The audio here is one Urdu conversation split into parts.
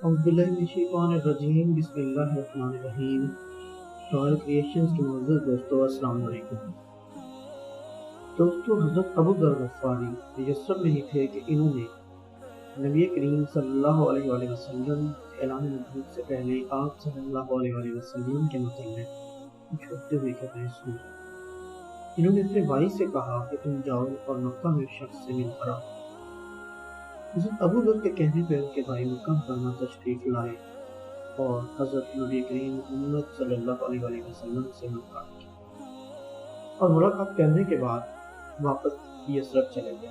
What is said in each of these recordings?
اعوذ باللہ من الشیطان الرجیم بسم اللہ الرحمن الرحیم۔ رائل کریشنز کے معزز دوستو السلام علیکم۔ دوستو حضرت ابو ذر غفاری مجسم میں ہی تھے کہ انہوں نے نبی کریم صلی اللہ علیہ وآلہ وسلم کے اعلان نبوت سے پہلے آپ صلی اللہ علیہ وآلہ وسلم کے متعلق کچھ ہوتے ہوئے کہتے سن۔ انہوں نے اپنے بھائی سے کہا کہ تم جاؤ اور مکہ میں شخص سے مل کر آؤ۔ حضرت ابو ذر کے کہنے پر ان کے بھائی مکہ مکرمہ تشریف لائے اور حضرت نبی کریم محمد صلی اللہ علیہ وآلہ وسلم سے ملاقات کی اور ملاقات کرنے کے بعد واپس یثرب چلے گئے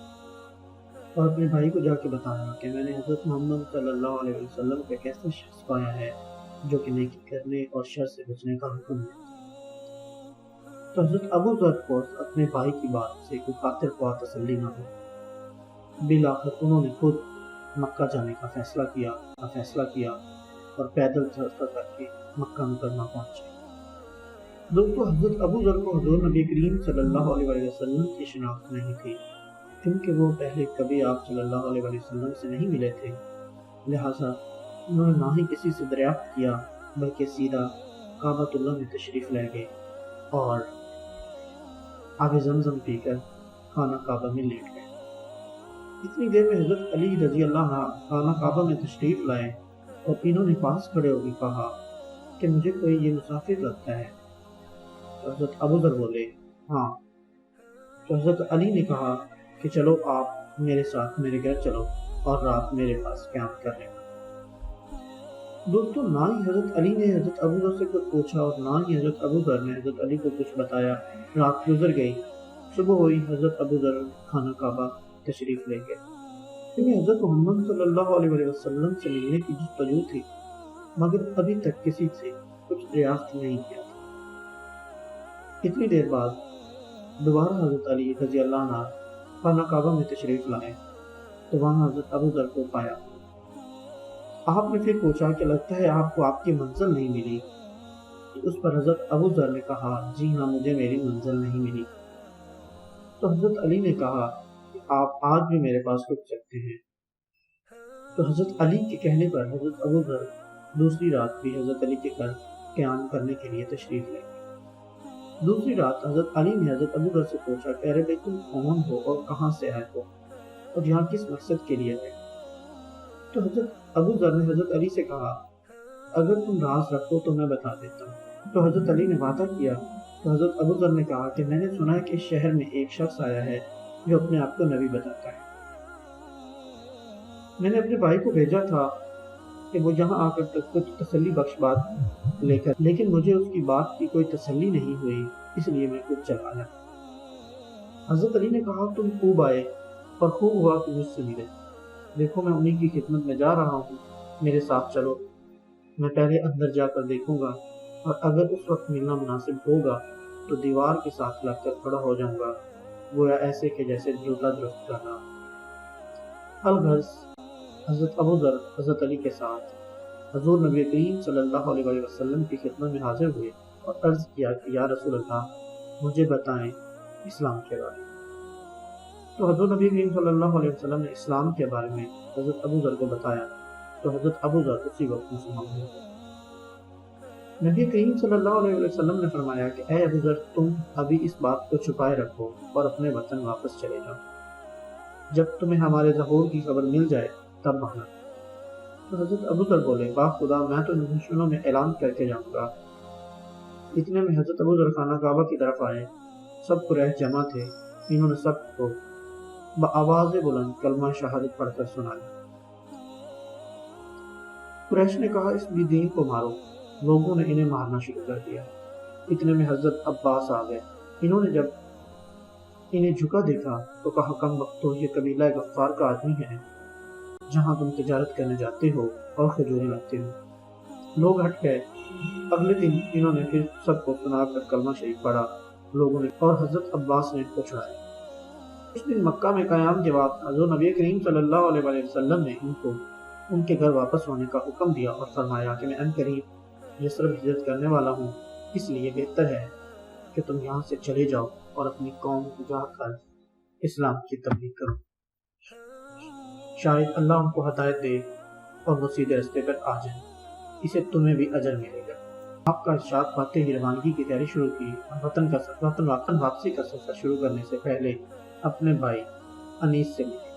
اور اپنے بھائی کو جا کے بتایا کہ میں نے حضرت محمد صلی اللہ علیہ وسلم کا ایک ایسا شخص پایا ہے جو کہ نیکی کرنے اور شر سے بچنے کا حکم دیتا۔ تو حضرت ابو ذر کو اپنے بھائی کی بات سے کوئی خاطر خواہ تسلی نہ ہو، بالآخر انہوں نے خود مکہ جانے کا فیصلہ کیا اور پیدل سفر کر کے مکہ مکرمہ پہنچے۔ دوستو حضرت ابو ذر کو حضور نبی کریم صلی اللہ علیہ وآلہ وسلم کی شناخت نہیں تھی، کیونکہ وہ پہلے کبھی آپ صلی اللہ علیہ وآلہ وسلم سے نہیں ملے تھے، لہٰذا انہوں نے نہ ہی کسی سے دریافت کیا بلکہ سیدھا کعبۃ اللہ میں تشریف لے گئے اور آب زمزم پی کر خانہ کعبہ میں لیٹ گئے۔ اتنی دیر میں حضرت علی رضی اللہ عنہ خانہ کعبہ میں تشریف لائے اور انہوں نے پاس کھڑے ہو کے کہا کہ مجھے کوئی یہ مسافر لگتا ہے۔ تو حضرت ابو ذر بولے ہاں۔ تو حضرت علی نے کہا کہ چلو آپ میرے ساتھ میرے گھر چلو اور رات میرے پاس قیام کر لیں۔ دوستو نہ ہی حضرت علی نے حضرت ابو ذر سے کچھ پوچھا اور نہ ہی حضرت ابو ذر نے حضرت علی کو کچھ بتایا۔ رات گزر گئی، صبح ہوئی، حضرت ابو ذر خانہ کعبہ تشریف لے گئے۔ کیونکہ حضرت محمد صلی اللہ علیہ وآلہ وسلم سے ملنے کی جستجو تھی، مگر ابھی تک کسی سے کچھ دریافت نہیں کیا تھا۔ اتنی دیر بعد دوبارہ حضرت علی رضی اللہ عنہ خانہ کعبہ میں تشریف لائے تو وہاں حضرت ابو ذر کو پایا۔ آپ نے پھر پوچھا کہ لگتا ہے آپ کو آپ کی منزل نہیں ملی؟ اس پر حضرت ابو ذر نے کہا جی ہاں، مجھے میری منزل نہیں ملی۔ تو حضرت علی نے کہا کہ آپ آج بھی میرے پاس رک سکتے ہیں۔ تو حضرت علی کے کہنے پر حضرت ابو ذر دوسری رات بھی حضرت علی کے گھر قیام کرنے کے لیے تشریف لے گئے۔ دوسری رات حضرت علی نے حضرت ابو ذر سے پوچھا کہ ارے بھائی تم کون ہو اور کہاں سے آئے ہو اور یہاں کس مقصد کے لیے آئے؟ تو حضرت ابو ذر نے حضرت علی سے کہا اگر تم راز رکھو تو میں بتا دیتا ہوں۔ تو حضرت علی نے وعدہ کیا۔ تو حضرت ابو ذر نے کہا کہ میں نے سنا ہے کہ اس شہر میں ایک شخص آیا ہے جو اپنے آپ کو نبی بتاتا ہے۔ میں نے اپنے بھائی کو بھیجا تھا کہ وہ یہاں آ کر کچھ تسلی بخش بات لے کر، لیکن مجھے اس کی بات کی کوئی تسلی نہیں ہوئی، اس لیے میں خود چلا آیا۔ حضرت علی نے کہا تم خوب آئے اور خوب ہوا کہ مجھ سے ملے۔ دیکھو میں انہیں کی خدمت میں جا رہا ہوں، میرے ساتھ چلو، میں پہلے اندر جا کر دیکھوں گا اور اگر اس وقت ملنا مناسب ہوگا تو دیوار کے ساتھ لگ کر کھڑا ہو جاؤں گا، گویا ایسے کہ جیسے جھولا درست کرنا۔ الغرض حضرت ابو ذر حضرت علی کے ساتھ حضور نبی کریم صلی اللہ علیہ وآلہ وسلم کی خدمت میں حاضر ہوئے اور عرض کیا کہ یا رسول اللہ مجھے بتائیں اسلام کے بارے میں۔ تو حضور نبی کریم صلی اللہ علیہ وسلم نے اسلام کے بارے میں حضرت ابو ذر کو بتایا تو حضرت ابو ذر اسی وقت مسلمان ہو گئے۔ نبی کریم صلی اللہ علیہ وسلم نے فرمایا کہ اے ابو ذر تم ابھی اس بات کو چھپائے رکھو اور اپنے وطن واپس چلے جاؤ، جب تمہیں ہمارے ظہور کی خبر مل جائے تب آنا۔ تو حضرت ابو ذر بولے با خدا میں تو دشمنوں میں اعلان کر کے جاؤں گا۔ اتنے میں حضرت ابو ذر خانہ کعبہ کی طرف آئے، سب قریش جمع تھے، انہوں نے سب کو بآواز بلند کلمہ شہادت پڑھ کر سنایا۔ قریش نے کہا اس بے دین کو مارو، لوگوں نے انہیں مارنا شروع کر دیا۔ اتنے میں حضرت عباس آ گئے، انہوں نے جب انہیں جھکا دیکھا تو کہا کم وقتو یہ قبیلہ غفار کا آدمی ہے جہاں تم تجارت کرنے جاتے ہو اور کھجوریں لاتے ہو۔ لوگ ہٹ گئے۔ اگلے دن انہوں نے پھر سب کو سنا کر کلمہ شریف پڑھا، لوگوں نے اور حضرت عباس نے کو چھڑایا۔ اس دن مکہ میں قیام کے بعد حضور نبی کریم صلی اللہ علیہ وآلہ وسلم نے ان کو ان کے گھر واپس ہونے کا حکم دیا اور فرمایا کہ میں ان قریب یثرب ہجرت کرنے والا ہوں، اس لیے بہتر ہے کہ تم یہاں سے چلے جاؤ اور اپنی قوم کو جا کر اسلام کی تبلیغ کرو، شاید اللہ ان کو ہدایت دے اور وہ سیدھے راستے پر آ جائیں، اسے تمہیں بھی اجر ملے گا۔ آپ کا ارشاد پاتے ہی روانگی کی تیاری شروع کی اور وطن واپسی کا سفر شروع کرنے سے پہلے اپنے بھائی انیس سے ملے۔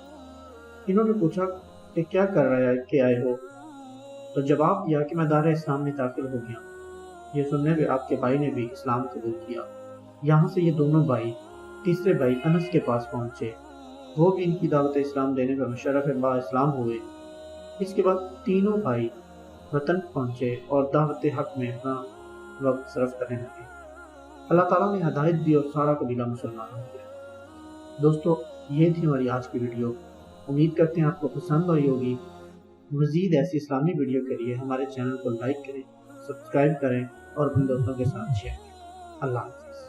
انہوں نے پوچھا کہ کیا کر رہے کہ آئے ہو؟ تو جواب دیا کہ میں دار اسلام میں داخل ہو گیا۔ یہ سننے میں آپ کے بھائی نے بھی اسلام قبول کیا۔ یہاں سے یہ دونوں بھائی تیسرے بھائی انس کے پاس پہنچے، وہ بھی ان کی دعوت اسلام دینے پر مشرف با اسلام ہوئے۔ اس کے بعد تینوں بھائی وطن پہنچے اور دعوت حق میں اپنا وقت صرف کرنے لگے۔ اللہ تعالیٰ نے ہدایت دی اور سارا قبیلہ مسلمان ہو گیا۔ دوستو، یہ تھی ہماری آج کی ویڈیو۔ امید کرتے ہیں آپ کو پسند آئی ہوگی۔ مزید ایسی اسلامی ویڈیو کے لیے ہمارے چینل کو لائک کریں، سبسکرائب کریں اور اپنے دوستوں کے ساتھ شیئر کریں۔ اللہ حافظ۔